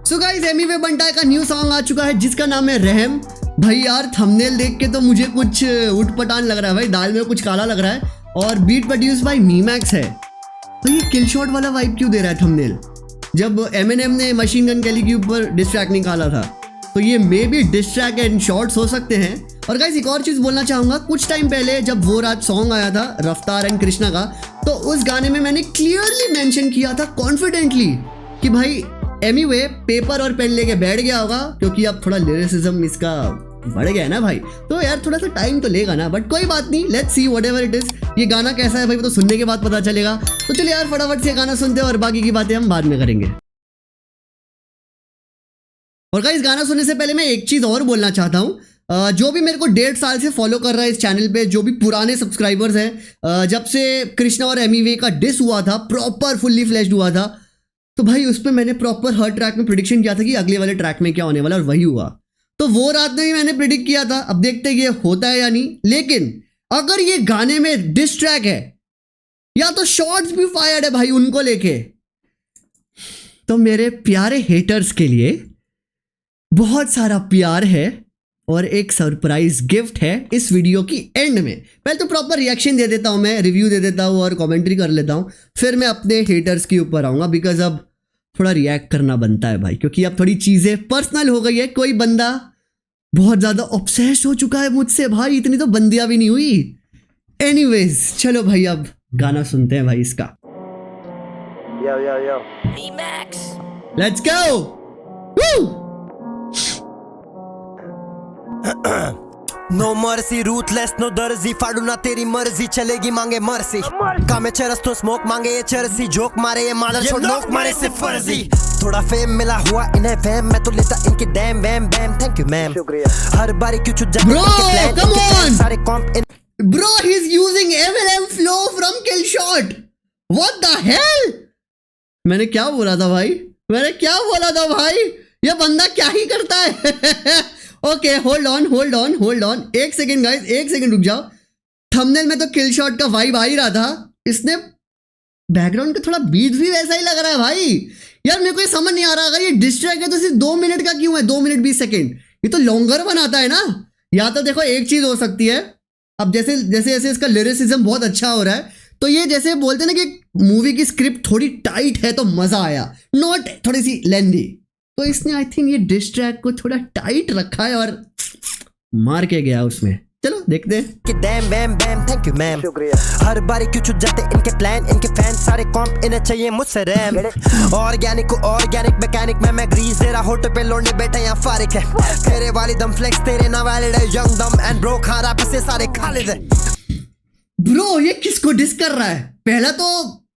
So guys Amy वे बंटाई का new song आ चुका है जिसका नाम है रहम। भाई यार थंबनेल देख के तो मुझे कुछ उटपटांग लग रहा है भाई, दाल में कुछ काला लग रहा है और बीट प्रोड्यूस बाय मीमैक्स है। तो ये किल शॉट वाला वाइब क्यों दे रहा है थंबनेल? जब एमिनेम ने मशीन गन कैली के ऊपर डिस ट्रैक निकाला था तो ये may be diss track and shorts हो सकते हैं। और गाइस एक और चीज़ बोलना चाहूँगा, कुछ टाइम पहले जब वो रात सॉन्ग आया था रफ्तार एंड कृष्णा का, तो उस गाने में मैंने क्लियरली मेंशन किया था कॉन्फिडेंटली कि भाई एमीवे पेपर और पेन लेके बैठ गया होगा क्योंकि अब थोड़ा लिरिसिज्म इसका बढ़ गया है ना भाई, तो यार थोड़ा सा टाइम तो लेगा ना, बट कोई बात नहीं, let's see whatever it is. ये गाना कैसा है भाई वो तो सुनने के बाद पता चलेगा। तो चलिए यार फटाफट से गाना सुनते हैं और बाकी की बातें हम बाद में करेंगे। और गाइस गाना सुनने से पहले मैं एक चीज और बोलना चाहता हूँ, जो भी मेरे को 1.5 साल से फॉलो कर रहा है इस चैनल पे, जो भी पुराने सब्सक्राइबर्स हैं, जब से कृष्णा और एमीवे का डिस हुआ था, प्रॉपर फुल्ली फ्लैश्ड हुआ था, तो भाई उस पर मैंने प्रॉपर हर ट्रैक में प्रिडिक्शन किया था कि अगले वाले ट्रैक में क्या होने वाला, और वही हुआ। तो वो रात में भी मैंने प्रिडिक्ट किया था, अब देखते हैं ये होता है या नहीं। लेकिन अगर ये गाने में डिस ट्रैक है या तो शॉर्ट्स भी फायर्ड है भाई उनको लेके, तो मेरे प्यारे हेटर्स के लिए बहुत सारा प्यार है और एक सरप्राइज गिफ्ट है इस वीडियो की एंड में। पहले तो प्रॉपर रिएक्शन दे देता हूं, मैं रिव्यू दे देता हूं और कमेंट्री कर लेता हूं, फिर मैं अपने हेटर्स के ऊपर आऊंगा, बिकॉज अब थोड़ा रिएक्ट करना बनता है भाई, क्योंकि अब थोड़ी चीजें पर्सनल हो गई है। कोई बंदा बहुत ज्यादा ऑब्सेस्ड हो चुका है मुझसे भाई, इतनी तो बंदियां भी नहीं हुई। एनीवेज चलो भाई अब गाना सुनते हैं भाई इसका। Yo. Let's go. No mercy ruthless no दर्जी, फाड़ू ना तेरी मर्जी, चलेगी मांगे मर्सी। कामे चरस तो स्मोक मांगे ये चरसी, जोक मारे ये मादर छोड़ लोक मारे से फर्जी। थोड़ा फेम मिला हुआ इन्हें फैम, मैं तो लेता इनके डैम वैम बैम, थैंक यू मैम। हर बारी क्यों छुट जाते Bro, come on! सारे कॉम्प Bro, he's using Eminem flow from Killshot. What the hell? मैंने क्या बोला था भाई? ये बंदा क्या ही करता है? ओके होल्ड ऑन एक सेकंड गाइस, एक सेकंड रुक जाओ। थंबनेल में तो किल शॉट का वाइब आ ही रहा था, इसने बैकग्राउंड का थोड़ा बीट भी वैसा ही लग रहा है भाई। यार मेरे को ये समझ नहीं आ रहा, अगर ये डिस्ट्रैक्ट है तो सिर्फ 2 मिनट का क्यों है, 2 मिनट 20 सेकंड, ये तो लॉन्गर बनाता है ना। या तो देखो एक चीज हो सकती है, अब जैसे जैसे इसका लिरिसिज्म बहुत अच्छा हो रहा है, तो ये जैसे बोलते हैं ना कि मूवी की स्क्रिप्ट थोड़ी टाइट है तो मजा आया, नॉट थोड़ी सी लेंदी, तो इसने आई थिंक ये डिस ट्रैक को थोड़ा टाइट रखा है और मार के गया उसमें। चलो देखते हैं कि डैम वैम बैम, थैंक यू मैम। हर बारी क्यों छुट जाते इनके प्लान, इनके फैन सारे कॉम्प, इन्हें चाहिए मुझसे रैम। ऑर्गेनिक को ऑर्गेनिक मैकेनिक मैं ग्रीस दे रहा, होटल पे लौंडे बैठे यहाँ फारिक है। तेरे वाली दम फ्लेक्स तेरे ना वैलिड है, यंग दम एंड ब्रो खारा पे सारे खालिद है। ब्रो ये किसको डिस कर रहा है? पहला तो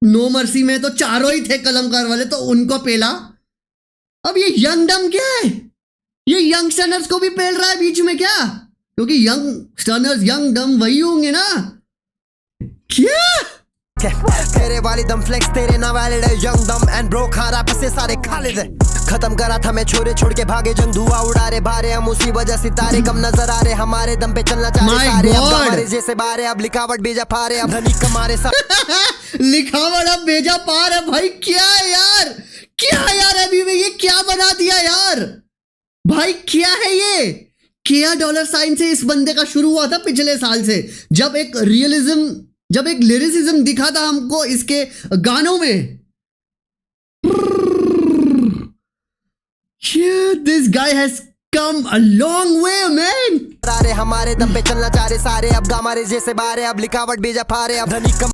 नो मर्सी में तो चारों ही थे कलमकार वाले, तो उनको पेला। अब ये यंग डम क्या है? ये यंगस्टर्स को भी पेल रहा है बीच में क्या? क्योंकि यंगस्टर्स यंग डम वही होंगे ना क्या? तेरे वाली दम फ्लेक्स तेरे ना वैलिड है, यंग दम एंड ब्रो खारा पे सारे खालिद है। खत्म करा था मैं छोरे छोड़ के भागे जंग, धुआं उड़ा रहे बारे हम, उसी वजह सितारे कम नजर आ रहे, हमारे दम पे चलना चाह रहे सारे, अब हमारे जैसे बारे, अब लिखावट भेजा पारे, अब धनी कमारे लिखावट अब भेजा पार है भाई। क्या यार अभी में ये क्या बना दिया यार भाई, क्या है ये? क्या डॉलर साइन से इस बंदे का शुरू हुआ था पिछले साल से, जब एक लिरिसिज्म दिखा था हमको इसके गानों में। Yeah, this guy has come a long way, man. सारे हमारे दम पे चलना चाह रहे सारे, अब हमारे जैसे बारे, अब लिखावट भेजा पारे, अब धनी कम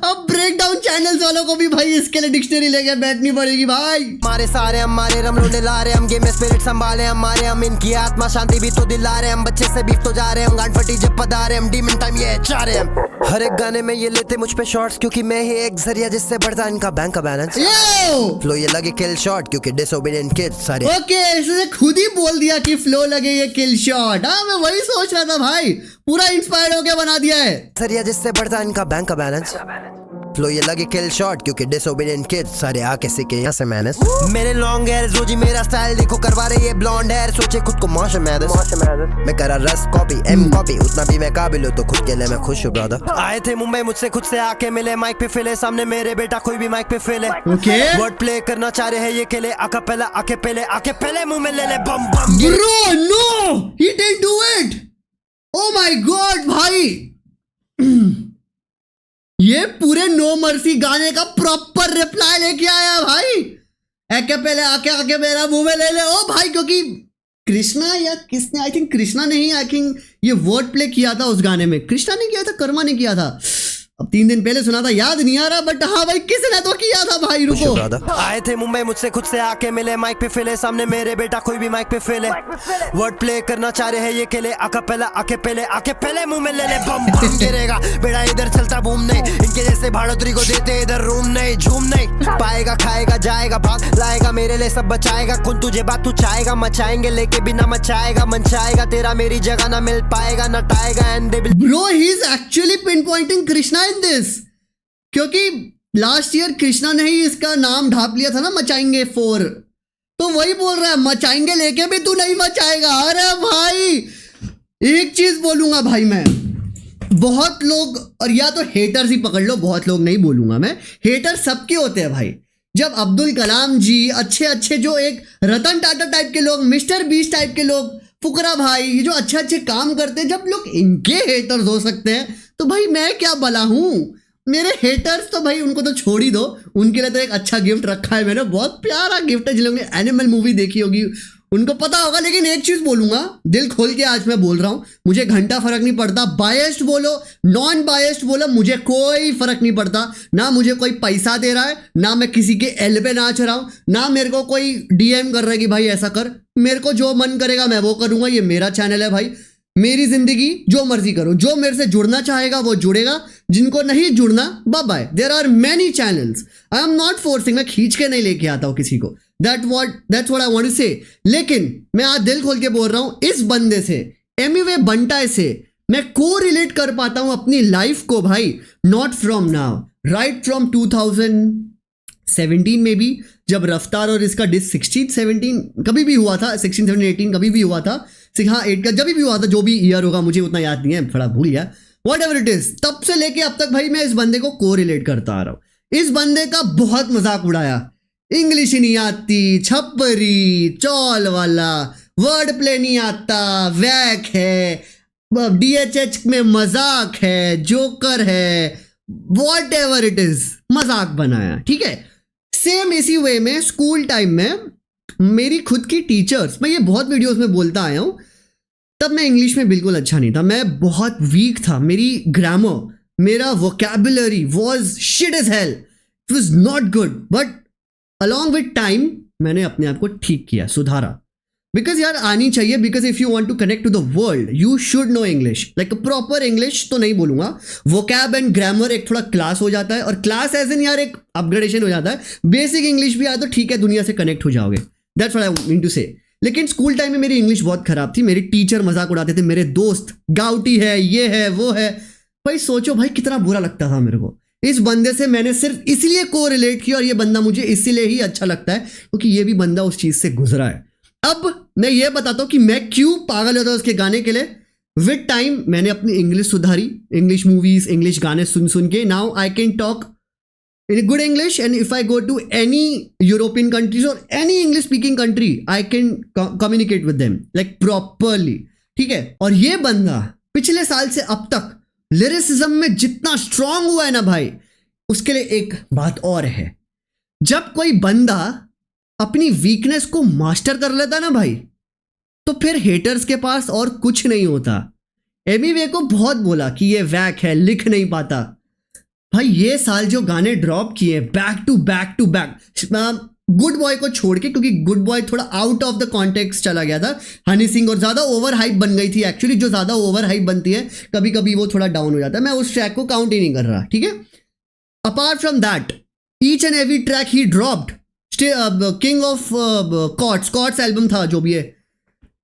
अब ब्रेक डाउन चैनल्स वालों को भी भाई इसके लिए डिक्शनरी लेके बैठनी पड़ेगी भाई। हमारे सारे हमारे रम रोने ला रहे, हम गेम में स्पिरिट संभाले हमारे, हम इनकी आत्मा शांति भी तो दिला रहे, हम बच्चे से बीफ तो जा रहे, हम गांड फटी जब पदा रहे, हम डीमन टाइम ये चाह रहे, हम हर एक गाने में ये लेते मुझ पे शॉट्स, क्योंकि मैं ही एक जरिया जिससे बढ़ता इनका बैंक का बैलेंस। फ्लो ये लगे किल शॉट क्योंकि डिसोबीडिएंट किड्स सारे। ओके इसने खुद ही बोल दिया कि फ्लो लगे ये किल शॉट। हाँ मैं वही सोच रहा था भाई, पूरा इंस्पायर्ड होके बना दिया है। जरिया जिससे बढ़ता इनका बैंक का बैलेंस। फ्लो ये लगे किल शॉट क्योंकि डिसोबीडिएंट किड्स सारे आके सीखे यहाँ से मैंने मेरे लॉन्ग हेयर रोजी मेरा स्टाइल देखो करवा रहे ये ब्लॉन्ड हेयर सोचे खुद को मौश मैं करा रस कॉपी एम कॉपी उतना भी मैं काबिल हूँ तो खुद के लिए मैं खुश हूँ ब्रदर आए थे मुंबई मुझसे खुद से आके मिले माइक पे फिले सामने मेरे बेटा कोई भी माइक पे फिले Okay. वर्ड प्ले करना चाह रहे हैं ये खेले आके पहले मुंह में ले ले बम बम Bro, no! He didn't do it! Oh my God, भाई! ये पूरे नो मर्सी गाने का प्रॉपर रिप्लाई लेके आया भाई। पहले आके मेरा मुंह में ले ले ओ भाई, क्योंकि कृष्णा या किसने, आई थिंक कृष्णा नहीं, आई थिंक ये वर्ड प्ले किया था उस गाने में। कृष्णा ने किया था, कर्मा ने किया था। अब 3 दिन पहले सुना था, याद नहीं आ रहा, बट हाँ भाई किसने तो किया था भाई। रुको, आए थे मुंबई मुझसे खुद से आके मिले माइक पे फिले सामने मेरे बेटा कोई भी माइक पे फिले वर्ड प्ले करना चाह रहे हैं ये खेले आके पहले मुंह में ले ले बम बम गिरेगा बेड़ा इधर चलता बूम नहीं इनके जैसे भाड़ोतरी को देते इधर रूम नहीं झूम नहीं पाएगा खाएगा जाएगा भाग लाएगा मेरे लिए सब बचाएगा कौन तुझे बात तू चाहेगा मचाएंगे लेके बिना मचाएगा मनचाएगा तेरा मेरी जगह ना मिल पाएगा नटाएगा and they bro he is actually pinpointing Krishna in this, क्योंकि लास्ट ईयर कृष्णा ने ही इसका नाम ढाप लिया था ना, मचाएंगे 4। तो वही बोल रहा है मचाएंगे लेके भी तू नहीं मचाएगा। अरे भाई एक चीज बोलूंगा भाई, मैं बहुत लोग, और या तो हेटर्स ही पकड़ लो, बहुत लोग नहीं बोलूंगा मैं, हेटर सबके होते हैं भाई। जब अब्दुल कलाम जी, अच्छे जो एक रतन टाटा टाइप के लोग, मिस्टर बीस टाइप के लोग, फुकरा भाई, ये जो अच्छे काम करते हैं, जब लोग इनके हेटर्स हो सकते हैं तो भाई मैं क्या भला हूं। मेरे हेटर्स तो भाई उनको तो छोड़ ही दो, उनके लिए तो एक अच्छा गिफ्ट रखा है मैंने, बहुत प्यारा गिफ्ट है। जिन लोगों ने एनिमल मूवी देखी होगी उनको पता होगा। लेकिन एक चीज बोलूंगा, दिल खोल के आज मैं बोल रहा हूं, मुझे घंटा फर्क नहीं पड़ता, बायस्ड बोलो नॉन बायस्ड बोलो, मुझे कोई फर्क नहीं पड़ता। ना मुझे कोई पैसा दे रहा है, ना मैं किसी के एल पे नाच रहा हूं, ना मेरे को कोई डीएम कर रहा है कि भाई ऐसा कर। मेरे को जो मन करेगा मैं वो करूंगा, ये मेरा चैनल है भाई, मेरी जिंदगी, जो मर्जी करो। जो मेरे से जुड़ना चाहेगा वो जुड़ेगा, जिनको नहीं जुड़ना bye bye. There are many channels, I am not forcing, मैं खींच के नहीं लेके आता हूं किसी को। That's what I want to say. लेकिन मैं आज दिल खोल के बोल रहा हूं, इस बंदे से, एमिवे बंटाई से मैं को रिलेट कर पाता हूं अपनी लाइफ को भाई। Not from now, right from 2017 में भी, जब रफ्तार और इसका डिस 16-17 कभी भी हुआ था, 16-17-18 कभी भी हुआ था, हाँ 8 का जब भी हुआ था, जो भी ईयर होगा मुझे उतना याद नहीं है, थोड़ा भूल गया, वॉट एवर इट इज। तब से लेके अब तक भाई मैं इस बंदे को को रिलेट करता आ रहा हूं। इस बंदे का बहुत मजाक उड़ाया, इंग्लिश नहीं आती, छपरी, चौल वाला, वर्ड प्ले नहीं आता, वैक है, DHH में मजाक है, जोकर है, वॉट एवर इट इज, मजाक बनाया, ठीक है। सेम इसी वे में स्कूल टाइम में मेरी खुद की टीचर्स, मैं ये बहुत वीडियोस में बोलता आया हूं, तब मैं इंग्लिश में बिल्कुल अच्छा नहीं था, मैं बहुत वीक था। मेरी ग्रामर, मेरा vocabulary was shit as hell, it was not good, but along with time मैंने अपने आप को ठीक किया, सुधारा। बिकॉज यार आनी चाहिए, because if you want to connect to the world you should know English, like proper English तो नहीं बोलूंगा, वोकैब एंड ग्रामर एक थोड़ा क्लास हो जाता है, और क्लास एज इन यार एक अपग्रेडेशन हो जाता है। बेसिक इंग्लिश भी आया तो ठीक है, दुनिया से कनेक्ट हो जाओगे, that's what I mean to say. लेकिन स्कूल टाइम में मेरी इंग्लिश बहुत खराब थी, मेरी टीचर मजाक उड़ाते थे, मेरे दोस्त गाउटी है, ये है, वो है। भाई सोचो भाई कितना बुरा लगता था मेरे को। इस बंदे से मैंने सिर्फ इसलिए को रिलेट किया, और ये बंदा मुझे इसीलिए ही अच्छा लगता है क्योंकि ये भी बंदा उस चीज से गुजरा है। अब मैं ये बताता हूं कि मैं क्यों पागल होता हूं उसके गाने के लिए। विद टाइम मैंने अपनी इंग्लिश सुधारी, इंग्लिश मूवीज, इंग्लिश गाने सुन के now I can talk in good English, and if I go to any European countries or any English speaking country I can communicate with them like properly, ठीक है। और ये बंदा पिछले साल से अब तक लिरिसिज्म में जितना स्ट्रांग हुआ है ना भाई, उसके लिए एक बात और है, जब कोई बंदा अपनी वीकनेस को मास्टर कर लेता ना भाई, तो फिर हेटर्स के पास और कुछ नहीं होता। एमिवे को बहुत बोला कि ये वैक है, लिख नहीं पाता। भाई ये साल जो गाने ड्रॉप किए back to back, good boy को छोड़ के, क्योंकि गुड बॉय थोड़ा आउट ऑफ द कॉन्टेक्स्ट चला गया था, हनी सिंह, और ज्यादा ओवर हाइप बन गई थी। एक्चुअली जो ज्यादा ओवर हाइप बनती है कभी कभी वो थोड़ा डाउन हो जाता है, मैं उस ट्रैक को काउंट ही नहीं कर रहा, ठीक है। Apart from that each and every track ही dropped. King of chords album था, जो भी है,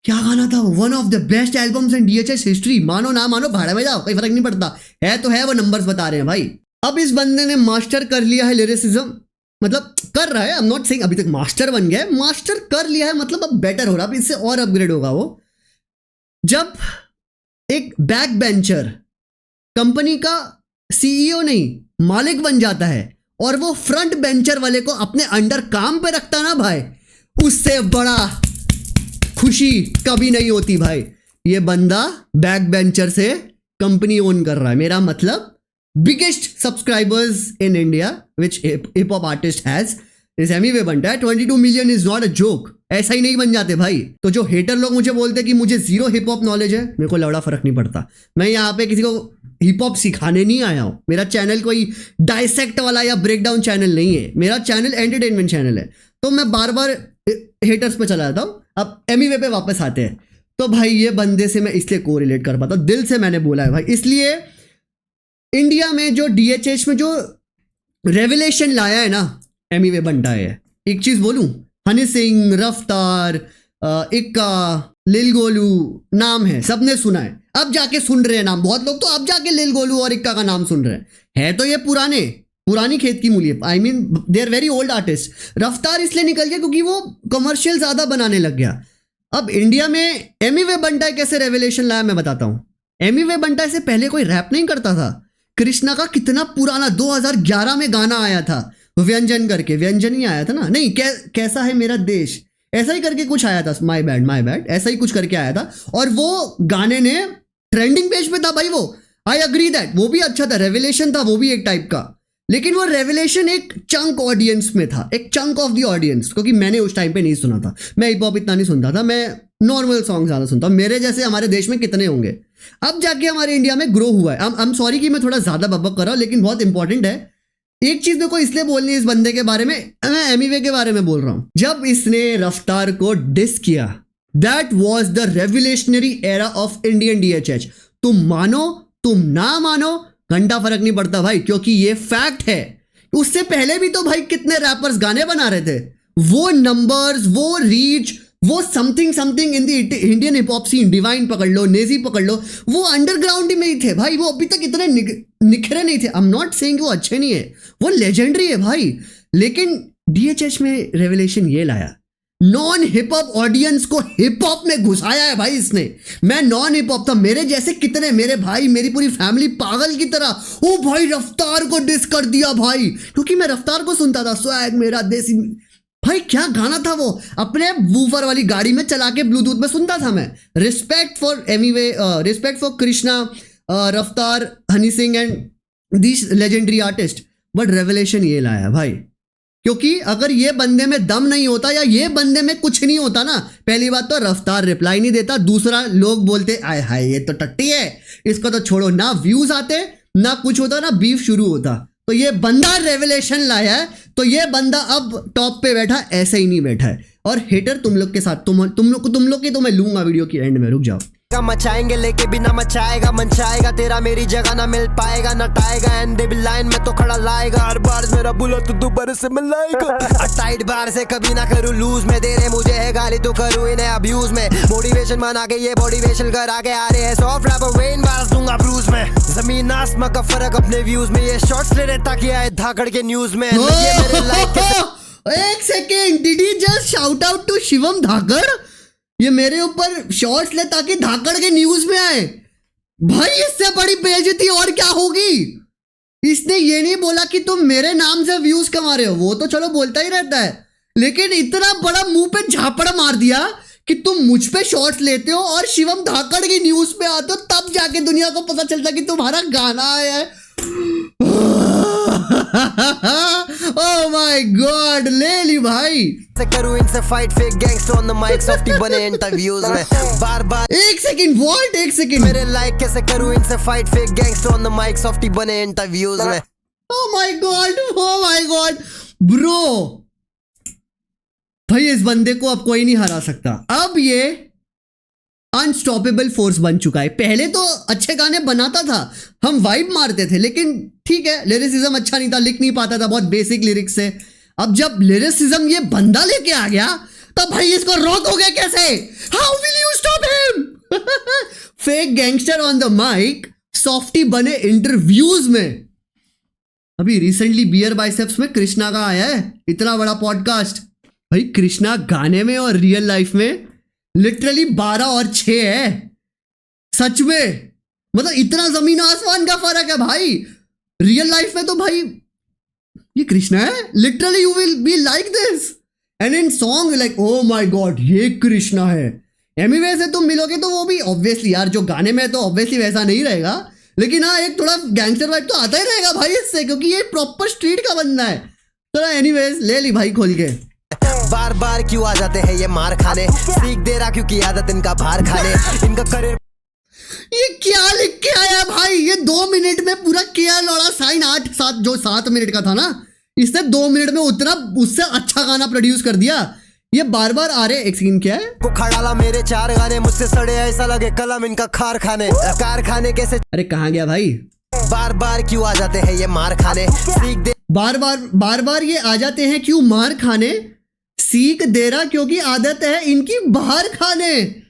क्या गाना था, one of the best albums in DHS history. मानो ना मानो भाड़ा में जाओ, कोई फर्क नहीं पड़ता, है तो है, वो नंबर्स बता रहे हैं भाई। अब इस बंदे ने मास्टर कर लिया है लिरिसिज्म, मतलब कर रहा है, आई एम नॉट सेइंग अभी तक मास्टर बन गया है, मास्टर कर लिया है, मतलब अब बेटर हो रहा है, अब इससे और अपग्रेड होगा वो। जब एक बैक बेंचर कंपनी का सीईओ नहीं मालिक बन जाता है और वो फ्रंट बेंचर वाले को अपने अंडर काम पे रखता ना भाई, उससे बड़ा खुशी कभी नहीं होती भाई। ये बंदा बैक बेंचर से कंपनी ओन कर रहा है, मेरा मतलब biggest subscribers in India which hip hop artist has इस एमीवे बंटा है। 22 million is not a joke, ऐसा ही नहीं बन जाते भाई। तो जो हेटर लोग मुझे बोलते हैं कि मुझे जीरो हिप हॉप नॉलेज है, मेरे को लौड़ा फर्क नहीं पड़ता। मैं यहाँ पे किसी को हिप हॉप सिखाने नहीं आया हूँ। मेरा चैनल कोई डाइसेक्ट वाला या ब्रेक डाउन चैनल नहीं है, मेरा चैनल एंटरटेनमेंट चैनल है। तो मैं बार बार हेटर्स पे चला जाता हूँ। अब एमीवे पे वापस आते हैं। तो भाई ये बंदे से मैं इसलिए को रिलेट कर पाता हूँ, दिल से मैंने बोला है भाई। इसलिए इंडिया में जो DHH में जो रेवलेशन लाया है ना, एमीवे बंटा है। एक चीज बोलूं, हनी सिंह, रफ्तार, इक्का, लिल गोलू नाम है, सबने सुना है। अब जाके सुन रहे हैं नाम बहुत लोग, तो अब जाके लिल गोलू और इक्का का नाम सुन रहे हैं। है तो ये पुरानी खेत की मूली है। I mean they are very old artist. Raftaar इसलिए निकल गया क्योंकि वो कमर्शियल ज्यादा बनाने लग गया। अब इंडिया में एमीवे बंटा कैसे रेवलेशन लाया मैं बताता हूं। एमीवे बंटा से पहले कोई रैप नहीं करता था। कृष्णा का कितना पुराना 2011 में गाना आया था, व्यंजन करके, व्यंजन ही आया था ना, नहीं कैसा है मेरा देश, ऐसा ही करके कुछ आया था, माय बैड ऐसा ही कुछ करके आया था। और वो गाने ने ट्रेंडिंग पेज पे था भाई। वो आई अग्री दैट वो भी अच्छा था, रेवलेशन था वो भी एक टाइप का। लेकिन वो रेवलेशन एक चंक ऑडियंस में था, एक चंक ऑफ द ऑडियंस, क्योंकि मैंने उस टाइम पे नहीं सुना था। मैं हिप हॉप इतना नहीं सुनता था, मैं नॉर्मल सॉन्ग ज्यादा सुनता हूँ। मेरे जैसे हमारे देश में कितने होंगे। अब जाके हमारे इंडिया में ग्रो हुआ है। आई एम सॉरी कि मैं थोड़ा ज्यादा बकबक कर रहा हूँ, लेकिन बहुत इंपॉर्टेंट है। एक चीज मेरे को इसलिए बोलनी है इस बंदे के बारे में, मैं एमीवे के बारे में बोल रहा हूं। जब इसने रफ्तार को डिस किया, that was the revolutionary era of Indian DHH। तुम मानो तुम ना मानो, घंटा फर्क नहीं पड़ता भाई, क्योंकि ये फैक्ट है। उससे पहले भी तो भाई कितने रैपर्स गाने बना रहे थे। वो नंबर्स, वो रीच, वो something in the Indian hip hop scene, Divine पकड़ लो, नेजी पकड़ लो, वो अंडरग्राउंड में ही थे भाई। वो अभी तक इतने निखरे नहीं थे। आई एम नॉट सेइंग वो अच्छे नहीं है, वो लेजेंडरी है भाई। लेकिन DHH में रेवलेशन ये लाया, नॉन हिप हॉप ऑडियंस को हिप हॉप में घुसाया है भाई इसने। मैं नॉन हिप हॉप था, मेरे जैसे कितने, मेरे भाई, मेरी पूरी फैमिली पागल की तरह, ओ भाई रफ्तार को डिस कर दिया भाई, क्योंकि मैं रफ्तार को सुनता था। स्वैग मेरा देसी भाई, क्या गाना था वो, अपने वूफर वाली गाड़ी में चला के ब्लूटूथ में सुनता था मैं। Respect for Emiway, respect for Krishna, Raftaar, Honey Singh and this legendary artist. But revelation ये लाया भाई, क्योंकि अगर ये बंदे में दम नहीं होता या ये बंदे में कुछ नहीं होता ना, पहली बात तो रफ्तार रिप्लाई नहीं देता, दूसरा लोग बोलते आय हाय ये तो टट्टी है, इसको तो छोड़ो, ना व्यूज आते, ना कुछ होता, ना बीफ शुरू होता। तो ये बंदा रेवलेशन लाया है, तो ये बंदा अब टॉप पे बैठा, ऐसे ही नहीं बैठा है। और हेटर तुम लोग के साथ, तुम लोग की तो मैं लूंगा वीडियो की एंड में, रुक जाओ। मचाएंगे लेके बिना मचाएगा, मनचाएगा तेरा मेरी जगह ना मिल पाएगा, नटाएगा एंड दे लाइन में तो खड़ा लाएगा, हर बार मेरा बुला तो दोबारा से मिलाएगा। टाइट बार से कभी ना करूँ लूज में, दे रहे मुझे है गाली तो करूँ इन्हें अब्यूज में। मोटिवेशन बना के ये मोटिवेशन कर आगे आ रहे हैं, सॉफ्ट रैपर वेन बार दूंगा ब्रूज में। जमीन आसमां का फर्क अपने व्यूज में, ये शॉर्ट्स ले रहे ताकि आए धाकड़ के न्यूज में। ये मेरे लाइक एक second, did he just shout out to Shivam Dhakad? ये मेरे ऊपर शॉर्ट्स ले ताकि धाकड़ के न्यूज में आए भाई, इससे बड़ी बेइज्जती और क्या होगी। इसने ये नहीं बोला कि तुम मेरे नाम से व्यूज कमा रहे हो, वो तो चलो बोलता ही रहता है, लेकिन इतना बड़ा मुंह पे झापड़ मार दिया कि तुम मुझ पे शॉर्ट्स लेते हो और शिवम धाकड़ की न्यूज पे आते हो, तब जाके दुनिया को पता चलता कि तुम्हारा गाना आया है। ओह माय गॉड, ले ली भाई। करूं इनसे fight, fake gangster on the mic, softie बने इंटरव्यूज में बार बार। एक सेकंड, व्हाट, एक सेकंड, मेरे लाइक कैसे करूं इनसे fight, fake gangster on the mic, softie बने इंटरव्यूज में। ओह माय गॉड ब्रो, भाई इस बंदे को अब कोई नहीं हरा सकता। अब ये अनस्टॉपेबल फोर्स बन चुका है। पहले तो अच्छे गाने बनाता था, हम वाइब मारते थे, लेकिन ठीक है, लिरिसिज्म अच्छा नहीं था, लिख नहीं पाता था, बहुत बेसिक लिरिक्स से। अब जब लिरिसिज्म ये बंदा लेके आ गया, तब भाई इसको रोकोगे कैसे? How will you stop him? Fake gangster on the mic, softie बने इंटरव्यूज में। अभी रिसेंटली बियर बाइसेप्स में कृष्णा का आया है इतना बड़ा पॉडकास्ट। भाई कृष्णा गाने में और रियल लाइफ में लिटरली 12 और 6 है सच में। मतलब इतना जमीन आसमान का फर्क है भाई। रियल लाइफ में तो भाई ये कृष्णा है, literally you will be like this, and in song like oh my God ये कृष्णा है। एमिवे से तुम मिलोगे तो वो भी ऑब्वियसली यार जो गाने में तो ऑब्वियसली वैसा नहीं रहेगा, लेकिन हाँ एक थोड़ा गैंगस्टर वाइब तो आता ही रहेगा भाई इससे, क्योंकि ये प्रॉपर स्ट्रीट का बंदा है। तो एनीवेज ले ली भाई खोल के। बार बार क्यों आ जाते हैं ये मार खाने, सीख दे रहा क्योंकि आदत इनका बाहर खाने, इनका करियर। ये क्या लिख के आया भाई, ये 2 मिनट में पूरा किया लौड़ा साइन 8-7 जो 7 मिनट का था ना, इसने 2 मिनट में उतना उससे अच्छा गाना प्रोड्यूस कर दिया। ये बार बार आ रहे एक सीन क्या है को खड़ाला मेरे 4 गाने मुझसे सड़े ऐसा लगे कलम इनका कारखाने कैसे। अरे कहाँ गया भाई। बार बार क्यों आ जाते हैं ये मार खाने, सीख दे बार बार ये आ जाते हैं क्यों मार खाने, सीख दे रहा क्योंकि आदत है इनकी बाहर खाने।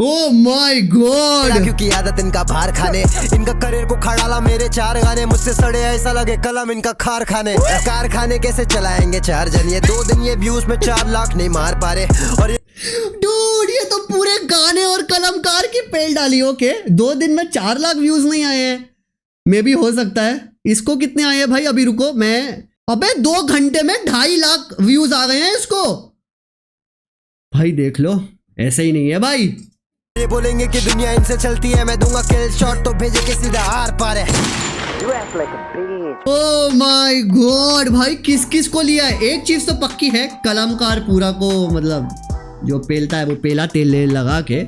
ओ माय गॉड क्योंकि आदत इनका बाहर खाने, इनका करियर को खड़ाला मेरे 4 गाने मुझसे सड़े ऐसा लगे कलम इनका कारखाने कैसे चलाएंगे 4 जन, ये 2 दिन ये व्यूज में 4 लाख नहीं मार पा रहे। और ये डूड ये तो पूरे गाने और कलमकार की पेल डाली। ओके 2 दिन में 4 लाख व्यूज नहीं आए हैं, मे भी हो सकता है। इसको कितने आए हैं भाई, अभी रुको मैं, अबे 2 घंटे में 2.5 लाख व्यूज आ गए हैं इसको। भाई देख लो ऐसे ही नहीं है भाई। ये बोलेंगे कि दुनिया इनसे चलती है, मैं दूंगा किल शॉट तो भेजे के सीधा आर पार है। ओ माय गॉड भाई किस किस को लिया है। एक चीज तो पक्की है, कलमकार पूरा को मतलब जो पेलता है वो पेला तेल लगा के,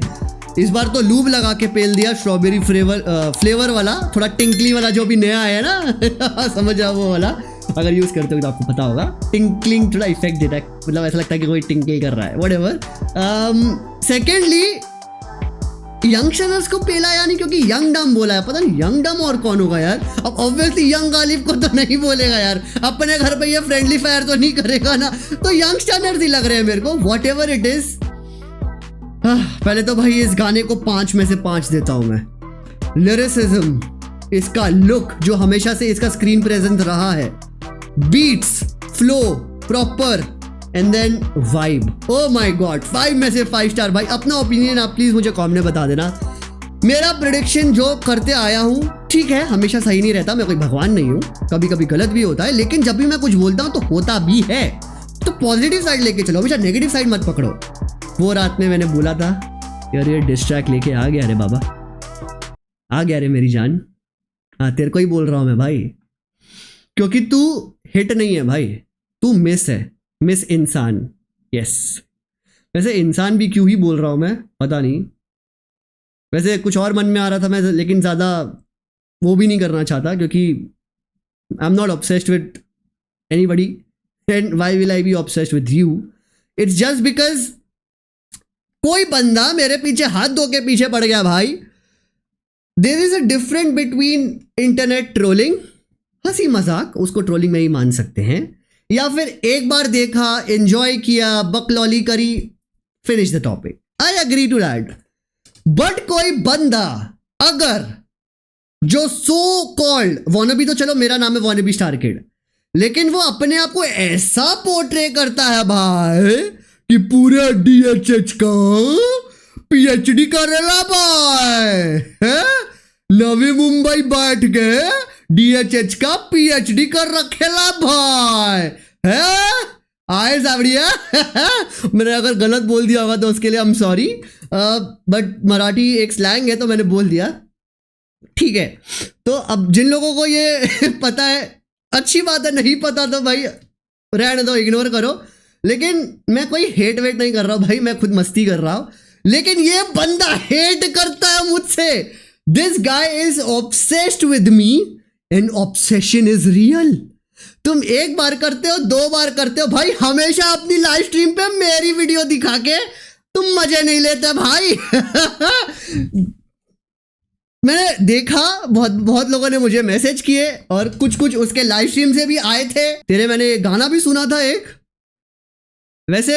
इस बार तो लूब लगा के पेल दिया स्ट्रॉबेरी फ्लेवर वाला, थोड़ा टिंकली वाला जो भी नया है ना समझ आओ वो वाला, अगर यूज करते हो तो आपको पता होगा। टिंकलिंग थोड़ा इफेक्ट देता है, मतलब ऐसा लगता है कि कोई टिंकल कर रहा है व्हाटएवर। सेकेंडली यंगस्टर्स को पेला यानी क्योंकि यंग डम बोला है, पता नहीं यंग डम और कौन होगा यार। अब ऑब्वियसली यंग गालिब को तो नहीं बोलेगा यार, अपने घर पे ये फ्रेंडली फायर तो नहीं करेगा ना, तो यंगस्टर्स ही लग रहे हैं मेरे को व्हाट एवर इट इज। पहले तो भाई इस गाने को 5 में से 5 देता हूं मैं। लिरिसिज्म, इसका लुक जो हमेशा से इसका स्क्रीन प्रेजेंस रहा है, beats, flow proper, and then vibe. Oh my god 5 में से 5 स्टार भाई। अपना ओपिनियन आप प्लीज मुझे कमेंट में बता देना। मेरा प्रेडिक्शन जो करते आया हूँ ठीक है, हमेशा सही नहीं रहता, मैं कोई भगवान नहीं हूँ, कभी कभी गलत भी होता है, लेकिन जब भी मैं कुछ बोलता हूँ तो होता भी है। तो पॉजिटिव साइड लेके चलो, हमेशा नेगेटिव साइड मत पकड़ो। वो रात में मैंने बोला था यार ये डिस्ट्रैक्ट लेके आ गया रे बाबा, आ गया रे मेरी जान। हाँ तेरे को ही बोल रहा हूँ मैं भाई, क्योंकि तू हिट नहीं है भाई, तू मिस है, मिस इंसान। यस वैसे इंसान भी क्यों ही बोल रहा हूँ मैं पता नहीं, वैसे कुछ और मन में आ रहा था मैं, लेकिन ज़्यादा वो भी नहीं करना चाहता क्योंकि आई am not obsessed with anybody and why will I be obsessed with you. It's just because कोई बंदा मेरे पीछे हाथ धो के पीछे पड़ गया भाई। There is a difference between internet trolling, हंसी मजाक, उसको ट्रोलिंग में ही मान सकते हैं, या फिर एक बार देखा एंजॉय किया बकलॉली करी finish the topic, I agree to that. But कोई बंदा अगर जो सो कॉल्ड वॉनबी, तो चलो मेरा नाम है वॉनबी स्टार किड, लेकिन वो अपने आप को ऐसा पोर्ट्रे करता है भाई कि पूरे DHH का PhD करेला भाई है, नवी मुंबई बैठ के DHH का PhD कर रखेला भाई है। आए सावड़िया मैंने अगर गलत बोल दिया होगा तो उसके लिए I am sorry, but Marathi एक स्लैंग है तो मैंने बोल दिया, ठीक है। तो अब जिन लोगों को ये पता है अच्छी बात है, नहीं पता तो भाई रहने दो, इग्नोर करो। लेकिन मैं कोई हेट वेट नहीं कर रहा हूँ भाई, मैं खुद मस्ती कर रहा हूँ, लेकिन ये बंदा हेट करता है मुझसे। This guy is obsessed with me and obsession is real. तुम एक बार करते हो, 2 बार करते हो भाई, हमेशा अपनी लाइव स्ट्रीम पे मेरी वीडियो दिखा के तुम मजे नहीं लेते भाई मैंने देखा बहुत लोगों ने मुझे मैसेज किए और कुछ उसके लाइव स्ट्रीम से भी आए थे। तेरे मैंने गाना भी सुना था एक, वैसे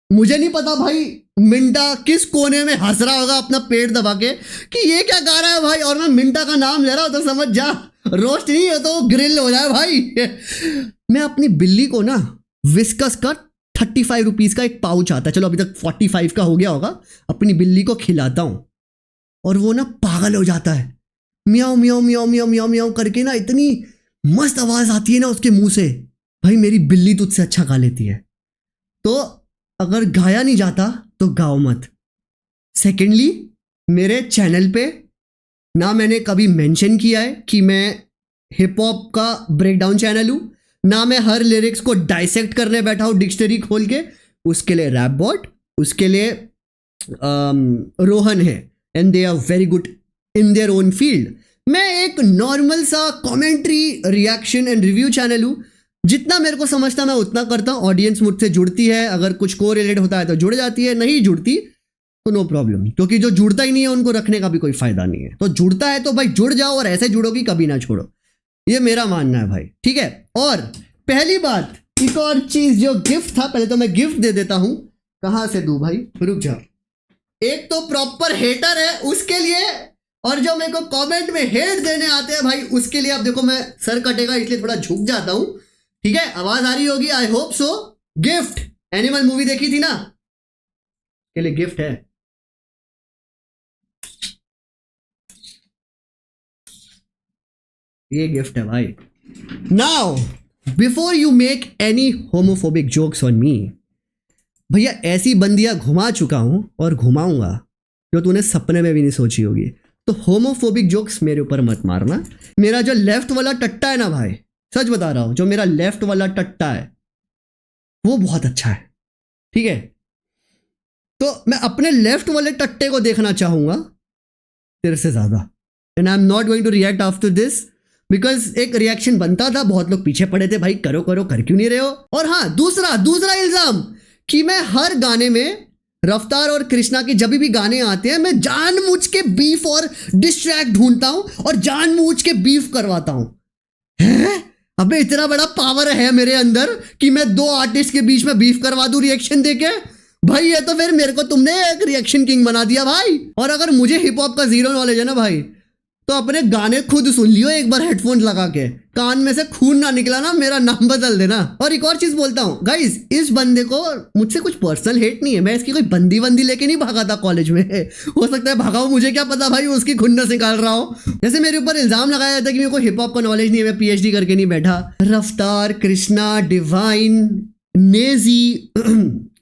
मुझे नहीं पता भाई मिंटा किस कोने में हंस रहा होगा अपना पेट दबा के कि ये क्या गा रहा है भाई, और मैं मिंटा का नाम ले रहा हूं तो समझ जा रोस्ट नहीं है तो ग्रिल हो जाए भाई। मैं अपनी बिल्ली को ना विस्कस का 35 रुपीज का एक पाउच आता है, चलो अभी तक 45 का हो गया होगा, अपनी बिल्ली को खिलाता हूं और वो ना पागल हो जाता है, मियाओ मियाओ मियाओ मियाओ मियाओ मियाओ करके ना इतनी मस्त आवाज आती है ना उसके मुंह से, भाई मेरी बिल्ली तुझसे अच्छा गा लेती है। तो अगर गाया नहीं जाता तो गाओ मत। सेकेंडली, मेरे चैनल पे ना मैंने कभी मेंशन किया है कि मैं हिप हॉप का ब्रेकडाउन चैनल हूं, ना मैं हर लिरिक्स को डाइसेक्ट करने बैठा हूं डिक्शनरी खोल के। उसके लिए रैप बॉट, उसके लिए रोहन है, and they are very good in their own field. मैं एक नॉर्मल सा commentary, reaction and review channel हूं। जितना मेरे को समझता मैं उतना करता हूं। ऑडियंस मुझसे जुड़ती है, अगर कुछ को रिलेट होता है तो जुड़ जाती है, नहीं जुड़ती तो नो प्रॉब्लम, क्योंकि जो जुड़ता ही नहीं है उनको रखने का भी कोई फायदा नहीं है। तो जुड़ता है तो भाई जुड़ जाओ और ऐसे जुड़ो कि कभी ना छोड़ो, ये मेरा मानना है भाई, ठीक है। और पहली बात, एक और चीज जो गिफ्ट था, पहले तो मैं गिफ्ट दे देता हूं। कहां से दूं भाई, रुक जाओ। एक तो प्रॉपर हेटर है उसके लिए, और जो मेरे को कमेंट में हेट देने आते हैं भाई उसके लिए। अब देखो मैं सर कटेगा इसलिए थोड़ा झुक जाता हूं, ठीक है। आवाज आ रही होगी, I hope so. Gift, animal movie देखी थी ना, के लिए गिफ्ट है। ये गिफ्ट है भाई। Now before you make any homophobic jokes on me, भैया ऐसी बंदियां घुमा चुका हूं और घुमाऊंगा जो तूने सपने में भी नहीं सोची होगी। तो होमोफोबिक जोक्स मेरे ऊपर मत मारना। मेरा जो लेफ्ट वाला टट्टा है ना भाई, सच बता रहा हूं, जो मेरा लेफ्ट वाला टट्टा है वो बहुत अच्छा है, ठीक है। तो मैं अपने लेफ्ट वाले टट्टे को देखना चाहूंगा तेरे से ज्यादा, and I am not going to react after this, because एक रिएक्शन बनता था, बहुत लोग पीछे पड़े थे भाई, करो करो, कर क्यों नहीं रहे हो। और हाँ, दूसरा इल्जाम कि मैं हर गाने में रफ्तार और कृष्णा के जब भी गाने आते हैं मैं जानबूझ के बीफ और डिस्ट्रैक्ट ढूंढता हूं और जानबूझ के बीफ करवाता हूं। हैं? अबे इतना बड़ा पावर है मेरे अंदर कि मैं दो आर्टिस्ट के बीच में बीफ करवा दूं रिएक्शन देके? भाई ये तो फिर मेरे को तुमने एक रिएक्शन किंग बना दिया भाई। और अगर मुझे हिप हॉप का जीरो नॉलेज है ना भाई, तो अपने गाने खुद सुन लियो एक बार हेडफोन लगा के, कान में से खून ना निकला ना मेरा नाम बदल देना। और एक और चीज बोलता हूँ गाइस, इस बंदे को मुझसे कुछ पर्सनल हेट नहीं है, मैं इसकी कोई बंदी लेके नहीं भागा था कॉलेज में। हो सकता है भागा हूँ, मुझे क्या पता भाई, उसकी खुन्नस निकाल रहा हूँ। जैसे मेरे ऊपर इल्जाम लगाया जाता है कि मेरे को हिप हॉप का नॉलेज नहीं है, मैं पीएचडी करके नहीं बैठा। रफ्तार, कृष्णा, डिवाइन, नेजी,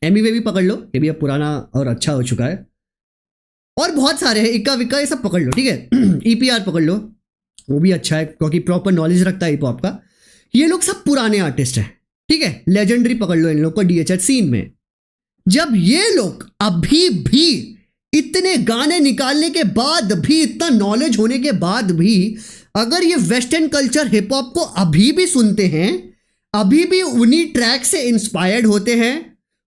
एमीवे भी पकड़ लो, ये भी अब पुराना और अच्छा हो चुका है, और बहुत सारे हैं, इक्का विक्का, ये सब पकड़ लो, ठीक है। ईपीआर पकड़ लो, वो भी अच्छा है क्योंकि प्रॉपर नॉलेज रखता है हिप हॉप का। ये लोग सब पुराने आर्टिस्ट हैं, ठीक है। लेजेंडरी पकड़ लो इन लोग को डीएचएच सीन में। जब ये लोग अभी भी इतने गाने निकालने के बाद भी, इतना नॉलेज होने के बाद भी, अगर ये वेस्टर्न कल्चर हिप हॉप को अभी भी सुनते हैं, अभी भी उन्हीं ट्रैक से इंस्पायर्ड होते हैं,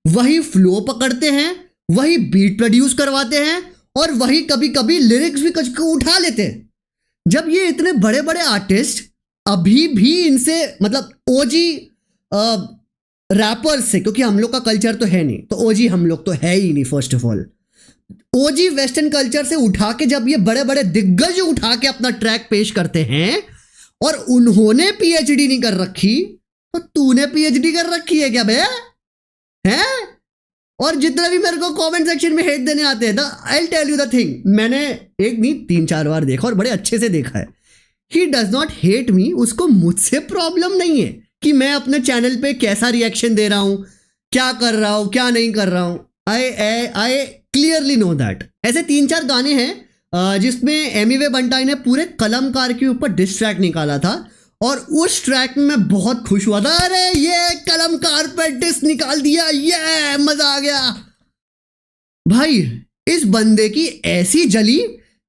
वही फ्लो पकड़ते हैं, वही बीट प्रोड्यूस करवाते हैं, और वही कभी कभी लिरिक्स भी कुछ उठा लेते हैं। जब ये इतने बड़े बड़े आर्टिस्ट अभी भी इनसे, मतलब ओजी रैपर्स से, क्योंकि हम लोग का कल्चर तो है नहीं, तो ओजी हम लोग तो है ही नहीं first of all, OG western culture से उठा के जब ये बड़े बड़े दिग्गज उठा के अपना ट्रैक पेश करते हैं और उन्होंने पीएचडी नहीं कर रखी, तो तूने पीएचडी कर रखी है क्या बे? हैं? और जितने भी मेरे को कमेंट सेक्शन में हेट देने आते हैं, I tell you the thing, मैंने एक नहीं 3-4 बार देखा और बड़े अच्छे से देखा है। He does not hate me, उसको मुझसे प्रॉब्लम नहीं है कि मैं अपने चैनल पे कैसा रिएक्शन दे रहा हूं, क्या कर रहा हूं, क्या नहीं कर रहा हूं। I clearly know that. ऐसे 3-4 गाने हैं जिसमें एमीवे बंटाई ने पूरे कलमकार के ऊपर डिस ट्रैक निकाला था, और उस ट्रैक में मैं बहुत खुश हुआ था, अरे ये कलमकार पे डिस निकाल दिया, ये मजा आ गया भाई। इस बंदे की ऐसी जली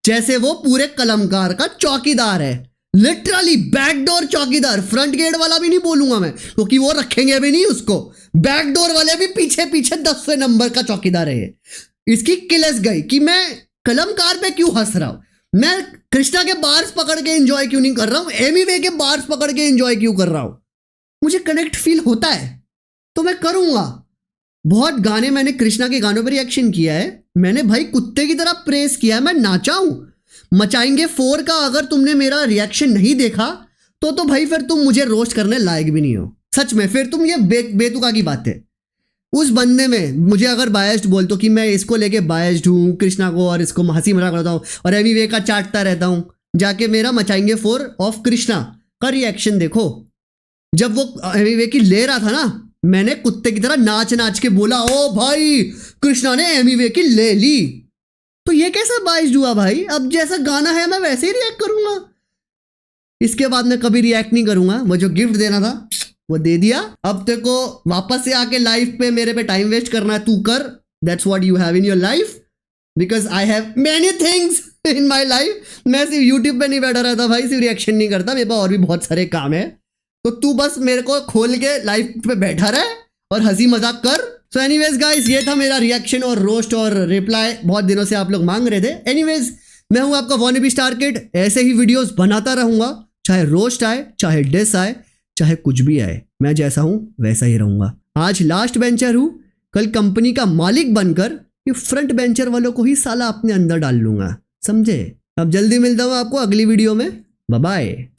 जैसे वो पूरे कलमकार का चौकीदार है, लिटरली बैकडोर चौकीदार। फ्रंट गेट वाला भी नहीं बोलूंगा मैं, क्योंकि वो रखेंगे भी नहीं उसको, बैकडोर वाले भी पीछे पीछे 10वें नंबर का चौकीदार है। इसकी किलस गई कि मैं कलमकार पे क्यों हंस रहा हूं, मैं कृष्णा के बार्स पकड़ के एंजॉय क्यों नहीं कर रहा हूं, एमीवे के बार्स पकड़ के एंजॉय क्यों कर रहा हूं। मुझे कनेक्ट फील होता है तो मैं करूंगा। बहुत गाने मैंने कृष्णा के गानों पर रिएक्शन किया है, मैंने भाई कुत्ते की तरह प्रेस किया है, मैं नाचा हूं, मचाएंगे 4 का अगर तुमने मेरा रिएक्शन नहीं देखा तो भाई फिर तुम मुझे रोस्ट करने लायक भी नहीं हो, सच में। फिर तुम ये बेतुका की बात है। उस बंदे में मुझे अगर बायस्ड बोल तो कि मैं इसको लेके बायस्ड हूँ, कृष्णा को और इसको हंसी मजाक करता हूँ और एमीवे का चाटता रहता हूँ, जाके मेरा मचाएंगे 4 ऑफ कृष्णा का रिएक्शन देखो। जब वो एमीवे की ले रहा था ना, मैंने कुत्ते की तरह नाच नाच के बोला, ओ भाई कृष्णा ने एमीवे की ले ली। तो ये कैसा बायस्ड हुआ भाई? अब जैसा गाना है मैं वैसे ही रिएक्ट करूंगा। इसके बाद मैं कभी रिएक्ट नहीं करूंगा। वो जो गिफ्ट देना था वो दे दिया। अब तेरे को वापस से आके लाइफ पे मेरे पे टाइम वेस्ट करना है, तू कर। That's what you have in your life, because I have many things in my life. मैं सिर्फ यूट्यूब पे नहीं बैठा रहता भाई, सिर्फ रिएक्शन नहीं करता, मेरे पास और भी बहुत सारे काम है। तो तू बस मेरे को खोल के लाइफ पे बैठा रहे और हंसी मजाक कर। सो एनीवेज गाइस, ये था मेरा रिएक्शन और रोस्ट और रिप्लाई। बहुत दिनों से आप लोग मांग रहे थे। एनीवेज, मैं हूं आपका वॉनेबी स्टार किड। ऐसे ही वीडियोस बनाता रहूंगा, चाहे रोस्ट आए, चाहे डिस आए, चाहे कुछ भी आए। मैं जैसा हूं वैसा ही रहूंगा। आज लास्ट बेंचर हूं, कल कंपनी का मालिक बनकर ये फ्रंट बेंचर वालों को ही साला अपने अंदर डाल लूंगा, समझे? अब जल्दी मिलता हूं आपको अगली वीडियो में। Bye bye.